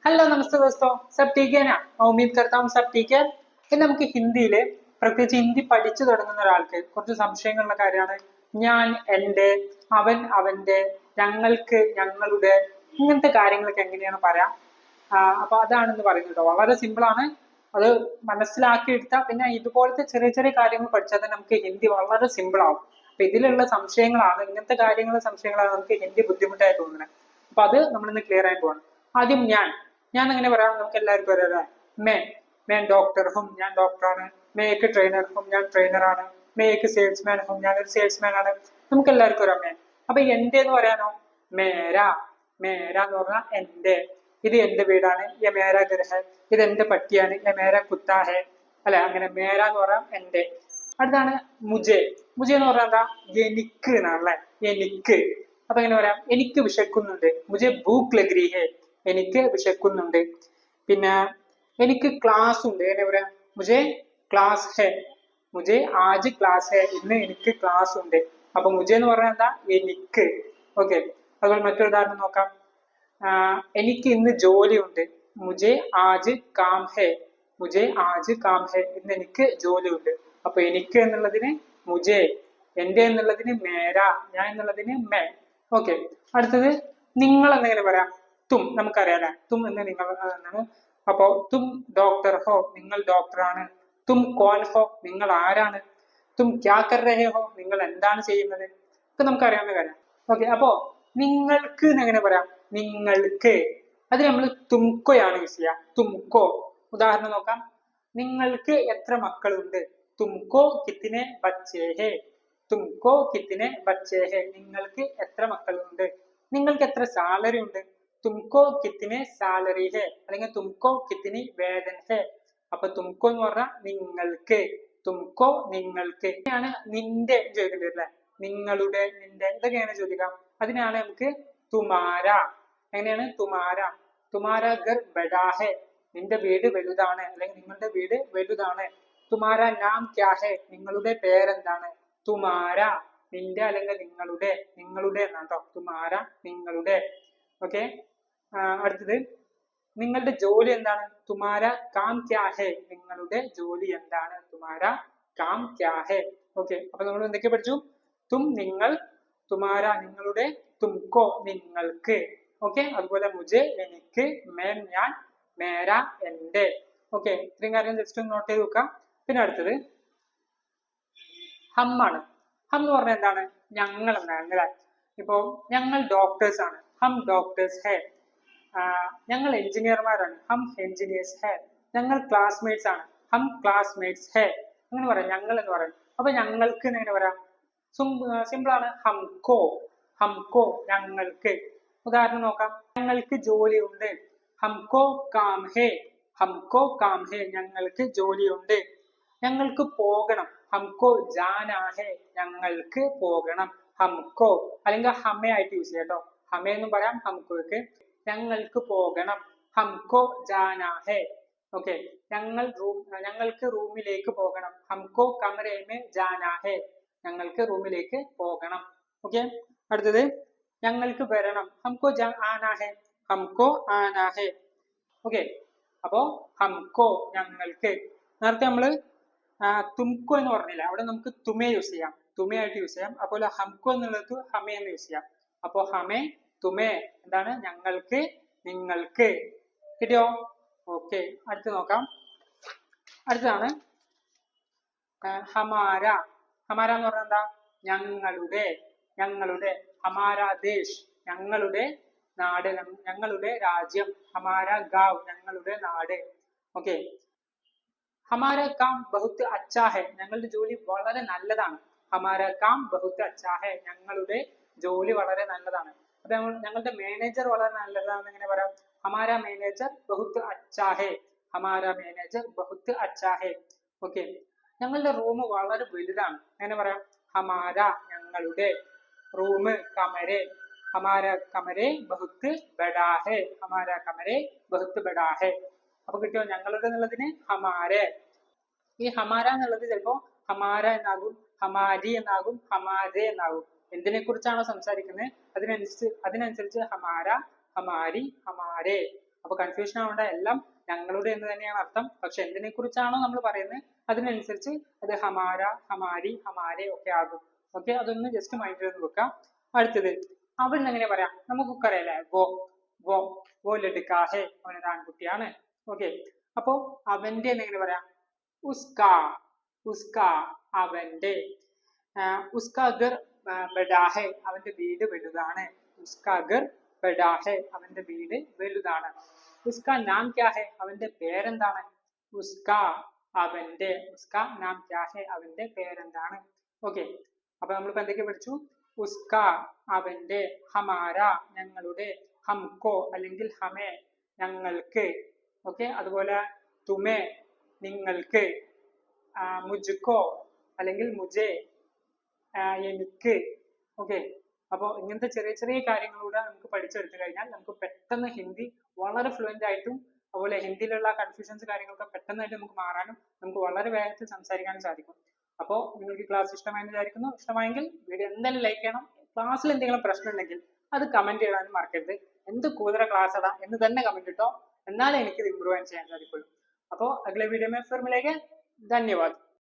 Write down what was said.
Hello नमस्ते दोस्तों, सब ठीक है ना। मैं उम्मीद करता हूँ सब ठीक है. ഇനി നമുക്ക് ഹിന്ദിയിലെ പ്രത്യേകിച്ച് ഹിന്ദി പഠിച്ചു തുടങ്ങുന്ന ഒരാൾക്ക് കുറച്ച് സംശയങ്ങളുള്ള കാര്യമാണ്. ഞാൻ എൻ്റെ, അവൻ അവന്റെ, ഞങ്ങൾക്ക് ഞങ്ങളുടെ, ഇങ്ങനത്തെ കാര്യങ്ങളൊക്കെ എങ്ങനെയാണ് പറയാം. അപ്പൊ അതാണെന്ന് പറയുന്നത് കേട്ടോ. വളരെ സിമ്പിൾ ആണ്. അത് മനസ്സിലാക്കി എടുത്താൽ പിന്നെ ഇതുപോലത്തെ ചെറിയ ചെറിയ കാര്യങ്ങൾ പഠിച്ചാൽ തന്നെ നമുക്ക് ഹിന്ദി വളരെ സിമ്പിൾ ആവും. അപ്പൊ ഇതിലുള്ള സംശയങ്ങളാണ്, ഇങ്ങനത്തെ സംശയങ്ങളാണ് നമുക്ക് ഹിന്ദി ബുദ്ധിമുട്ടായി തോന്നുന്നത്. അപ്പൊ അത് നമ്മളിന്ന് ക്ലിയർ ആയി പോകണം. ആദ്യം ഞാൻ എങ്ങനെ പറയാം, നമുക്ക് എല്ലാവർക്കും അറിയാം. मैं डॉक्टर हूँ, ഞാൻ ഡോക്ടറാണ്. मैं एक ट्रेनर हूँ, ഞാൻ ട്രെയിനറാണ്. मैं एक सेल्समैन हूँ, ഞാനൊരു സെയിൽസ്മാൻ ആണ്. നമുക്ക് എല്ലാവർക്കും അറിയാം मैं. അപ്പൊ എന്റെ എന്ന് പറയാനോ, മേര. മേര എന്ന് പറഞ്ഞാൽ എന്റെ. ഇത് എന്റെ വീടാണ്, ये मेरा घर है. ഇത് എന്റെ പട്ടിയാണ്, ये मेरा कुत्ता है. അല്ലെ, അങ്ങനെ മേര എന്ന് പറയാം എന്റെ. അടുത്താണ് മുജെ. മുജെ എന്ന് പറഞ്ഞാൽ എന്താ, എനിക്ക് എന്നാണല്ലേ, എനിക്ക്. അപ്പൊ എങ്ങനെ പറയാം, എനിക്ക് വിശക്കുന്നുണ്ട്, മുജെ ഭൂക്ക് ലഗ് രഹി ഹൈ. എനിക്ക് വിശക്കുന്നുണ്ട്. പിന്നെ എനിക്ക് ക്ലാസ് ഉണ്ട്, എങ്ങനെ പറയാം, മുജെ ക്ലാസ് ഹെ. മുജെ ആജ് ക്ലാസ് ഹെ, ഇന്ന് എനിക്ക് ക്ലാസ് ഉണ്ട്. അപ്പൊ മുജെ എന്ന് പറഞ്ഞാൽ എന്താ, എനിക്ക്. ഓക്കെ, അതുപോലെ മറ്റൊരു ഉദാഹരണം നോക്കാം. എനിക്ക് ഇന്ന് ജോലിയുണ്ട്, മുജെ ആജ് കാം ഹെ. മുജെ ആജ് കാം ഹെ, ഇന്ന് എനിക്ക് ജോലിയുണ്ട്. അപ്പൊ എനിക്ക് എന്നുള്ളതിന് മുജെ, എന്റെ എന്നുള്ളതിന് മേര, ഞാൻ എന്നുള്ളതിന് മേ. ഓക്കെ, അടുത്തത് നിങ്ങൾ എന്നെങ്ങനെ പറയാം, തും. നമുക്കറിയാലേ തും എന്ന് നിങ്ങൾ എന്നാണ്. അപ്പോ തും ഡോക്ടർ ഹോ, നിങ്ങൾ ഡോക്ടറാണ്. തും കോൻ ഹോ, നിങ്ങൾ ആരാണ്. തും ക്യാ കർ രഹേ ഹോ, നിങ്ങൾ എന്താണ് ചെയ്യുന്നത്. ഇതൊക്കെ നമുക്കറിയാവുന്ന കാര്യം. ഓക്കെ, അപ്പോ നിങ്ങൾക്ക് എങ്ങനെ പറയാം, നിങ്ങൾക്ക്. അത് നമ്മൾ തുംക്കോയാണ് യൂസ് ചെയ്യുക, തുംക്കോ. ഉദാഹരണം നോക്കാം. നിങ്ങൾക്ക് എത്ര മക്കളുണ്ട്, തുംകോ കിത്തിനെ ബച്ചേ ഹേ. തുംകോ കിത്തിനെ ബച്ചേ ഹേ, നിങ്ങൾക്ക് എത്ര മക്കളുണ്ട്. നിങ്ങൾക്ക് എത്ര സാലറി ഉണ്ട്, തുംകോ കിത്തിനെ സാലറി ഹേ, അല്ലെങ്കിൽ തുംകോ കിത്തിനി വേതൻ ഹേ. അപ്പൊ തുംകോ എന്ന് പറഞ്ഞാൽ നിങ്ങൾക്ക്, തുംകോ നിങ്ങൾക്ക്. ആണ് നിന്റെ ചോദിക്കേണ്ടി വരില്ലേ, നിങ്ങളുടെ, നിന്റെ, ഇതൊക്കെയാണ് ചോദിക്കാം. അതിനാണ് നമുക്ക് തുമാര. എങ്ങനെയാണ്, തുമാര. തുമാര ഘർ ബഡാ ഹേ, നിന്റെ വീട് വലുതാണ്, അല്ലെങ്കിൽ നിങ്ങളുടെ വീട് വലുതാണ്. തുമാര നാം ക്യാ ഹേ, നിങ്ങളുടെ പേരെന്താണ്. തുമാര, നിന്റെ അല്ലെങ്കിൽ നിങ്ങളുടെ, നിങ്ങളുടെ എന്നാണ് കേട്ടോ. തുമാര, നിങ്ങളുടെ. ഓക്കെ, അടുത്തത് നിങ്ങളുടെ ജോലി എന്താണ്, തുമാര കാം ക്യാ ഹേ, നിങ്ങളുടെ ജോലി എന്താണ്, തുമാര കാം ക്യാ ഹേ. ഓക്കെ, അപ്പൊ നമ്മൾ എന്തൊക്കെ പഠിച്ചു, തും നിങ്ങൾ, തുമാര നിങ്ങളുടെ, തുംകോ നിങ്ങൾക്ക്. ഓക്കെ, അതുപോലെ മുജെ എനിക്ക്, മേം ഞാൻ, മേര എന്റെ. ഓക്കെ, ഇത്രയും കാര്യം ജസ്റ്റ് ഒന്ന് നോട്ട് ചെയ്ത് വെക്കാം. പിന്നെ അടുത്തത് ഹം ആണ്. ഹം എന്ന് പറഞ്ഞാൽ എന്താണ്, ഞങ്ങൾ എന്നാണ് അല്ലേ. ഇപ്പോ ഞങ്ങൾ ഡോക്ടേഴ്സ് ആണ്, ഹം ഡോക്ടേഴ്സ് ഹേ. ഞങ്ങൾ എഞ്ചിനീയർമാരാണ്, ഹം എഞ്ചിനീയേഴ്സ് ഹേ. ഞങ്ങൾ ക്ലാസ്മേറ്റ്സ് ആണ്, ഹം ക്ലാസ്മേറ്റ്സ് ഹേ. അങ്ങനെ പറയാം, ഞങ്ങൾ എന്ന് പറയും. അപ്പൊ ഞങ്ങൾക്ക് എങ്ങനെ പറയാം, സിമ്പിൾ ആണ്, ഹംകോ. ഹംകോ, ഞങ്ങൾക്ക്. ഉദാഹരണം നോക്കാം. ഞങ്ങൾക്ക് ജോലിയുണ്ട്, ഹംകോ കാം ഹേ. ഹംകോ കാം ഹേ, ഞങ്ങൾക്ക് ജോലിയുണ്ട്. ഞങ്ങൾക്ക് പോകണം, ഹംകോ ജാനാ ഹേ. ഞങ്ങൾക്ക് പോകണം, ഹംകോ. അല്ലെങ്കിൽ ഹമേ ആയിട്ട് യൂസ് ചെയ്യാം കേട്ടോ. ഹമേ എന്നും പറയാം, ഹംകോക്ക്. ഞങ്ങൾക്ക് പോകണം, ഹംകോ ജാനാ ഹേ. ഓക്കെ, ഞങ്ങൾക്ക് റൂമിലേക്ക് പോകണം, ഹംകോ കമരേ മേ ജാനാ ഹേ. ഞങ്ങൾക്ക് റൂമിലേക്ക് പോകണം. ഓക്കെ, അടുത്തത് ഞങ്ങൾക്ക് വരണം, ഹംകോ ആനാ ഹേ. ഹംകോ ആനാ ഹേ. ഓക്കെ, അപ്പോ ഹംകോ ഞങ്ങൾക്ക്. നേരത്തെ നമ്മള് തുംകോ എന്ന് പറഞ്ഞില്ല, അവിടെ നമുക്ക് തുമേ യൂസ് ചെയ്യാം, തുമേ ആയിട്ട് യൂസ് ചെയ്യാം. അപ്പോൾ ഹംകോ എന്നുള്ളത് ഹമേ എന്ന് യൂസ് ചെയ്യാം. അപ്പോ ഹമേ, തുമേ എന്താണ്, ഞങ്ങൾക്ക്, നിങ്ങൾക്ക്. കിട്ടിയോ? ഓക്കെ, അടുത്ത് നോക്കാം. അടുത്തതാണ് ഹമാര. ഹമാര എന്ന് പറഞ്ഞാൽ എന്താ, ഞങ്ങളുടെ, ഞങ്ങളുടെ. ഹമാര ദേശ്, ഞങ്ങളുടെ നാട്, ഞങ്ങളുടെ രാജ്യം. ഹമാര ഗാവ്, ഞങ്ങളുടെ നാട്. ഓക്കെ, ഹമാര കാം ബഹുത് അച്ഛാ ഹെ, ഞങ്ങളുടെ ജോലി വളരെ നല്ലതാണ്. ഹമാര കാം ബഹുത് അച്ഛാ ഹെ, ഞങ്ങളുടെ ജോലി വളരെ നല്ലതാണ്. അപ്പൊ ഞങ്ങളുടെ മാനേജർ വളരെ നല്ലതാണെന്ന് എങ്ങനെ പറയാം, ഹമാര മാനേജർ ബഹുത് അച്ഛാ ഹെ. ഹമാര മാനേജർ ബഹുത് അച്ഛാ ഹെ. ഓക്കെ, ഞങ്ങളുടെ റൂം വളരെ വലുതാണ്, എങ്ങനെ പറയാം, ഹമാര ഞങ്ങളുടെ റൂം കമരെ. ഹമാര കമരെ ബഹുത് ബഡാ ഹെ. ഹമാര കമരെ ബഹുത് ബഡാ ഹെ. അപ്പൊ കിട്ടിയോ, ഞങ്ങളുടെ എന്നുള്ളതിന് ഹമാരെ. ഈ ഹമാര എന്നുള്ളത് ചിലപ്പോ ഹമാര എന്നാകും, ഹമാരി എന്നാകും, ഹമാരെ എന്നാകും. എന്തിനെ കുറിച്ചാണോ സംസാരിക്കുന്നത് അതിനനുസരിച്ച് ഹമാര, ഹമാരി, ഹമാരെ. അപ്പൊ കൺഫ്യൂഷൻ ആവേണ്ട, എല്ലാം ഞങ്ങളുടെ എന്ന് തന്നെയാണ് അർത്ഥം. പക്ഷെ എന്തിനെ കുറിച്ചാണോ നമ്മൾ പറയുന്നത് അതിനനുസരിച്ച് അത് ഹമാര, ഹമാരി, ഹമാരെ ഒക്കെ ആകും. ഓക്കെ, അതൊന്ന് ജസ്റ്റ് മൈൻഡിൽ ഒന്ന് വെക്കാം. അടുത്തത് അവൻ എങ്ങനെ പറയാം, നമുക്കൊക്കെ അറിയാലേ, വോ ലഡ്കാ ഹേ, അവനൊരു ആൺകുട്ടിയാണ്. ഓക്കെ, അപ്പോ അവന്റെ എങ്ങനെ പറയാം, ഉസ്കാ, ഉസ്കാ അവന്റെ. ഉസ്കാ ഘർ ബഡാ ഹേ, അവന്റെ വീട് വലുതാണ്. ഉസ്കാ ഘർ ബഡാ ഹേ, അവന്റെ വീട് വലുതാണ്. ഉസ്കാ നാം ക്യാ ഹേ, അവന്റെ പേരെന്താണ്. ഉസ്കാ അവന്റെ, ഉസ്കാ നാം ക്യാ ഹേ, അവന്റെ പേരെന്താണ്. ഓക്കെ, അപ്പൊ നമ്മളിപ്പോ എന്തൊക്കെ പഠിച്ചു, ഉസ്കാ അവന്റെ, ഹമാര ഞങ്ങളുടെ, ഹംകോ അല്ലെങ്കിൽ ഹമേ ഞങ്ങൾക്ക്. ഓക്കെ, അതുപോലെ തുമേ നിങ്ങൾക്ക്, മുജ്കോ അല്ലെങ്കിൽ മുജെ എനിക്ക്. ഓക്കെ, അപ്പോൾ ഇങ്ങനത്തെ ചെറിയ ചെറിയ കാര്യങ്ങളിലൂടെ നമുക്ക് പഠിച്ചെടുത്തു കഴിഞ്ഞാൽ നമുക്ക് പെട്ടെന്ന് ഹിന്ദി വളരെ ഫ്ലുവന്റ് ആയിട്ടും അതുപോലെ ഹിന്ദിയിലുള്ള കൺഫ്യൂഷൻസ് കാര്യങ്ങളൊക്കെ പെട്ടെന്നായിട്ട് നമുക്ക് മാറാനും നമുക്ക് വളരെ വേഗത്തിൽ സംസാരിക്കാനും സാധിക്കും. അപ്പോൾ നിങ്ങൾക്ക് ക്ലാസ് ഇഷ്ടമായെന്ന് വിചാരിക്കുന്നു. ഇഷ്ടമായെങ്കിൽ വീഡിയോ എന്തായാലും ലൈക്ക് ചെയ്യണം. ക്ലാസ്സിൽ എന്തെങ്കിലും പ്രശ്നം ഉണ്ടെങ്കിൽ അത് കമന്റ് ചെയ്യാനും മറക്കരുത്. എന്ത് കൂതറ ക്ലാസ് അതാ എന്ന് തന്നെ കമന്റ് ഇട്ടോ, എന്നാലേ എനിക്ക് ഇത് ഇമ്പ്രൂവ് ചെയ്യാൻ സാധിക്കുള്ളൂ. അപ്പോൾ അഗ്ലേ വീഡിയോ में फिर मिलेंगे. धन्यवाद.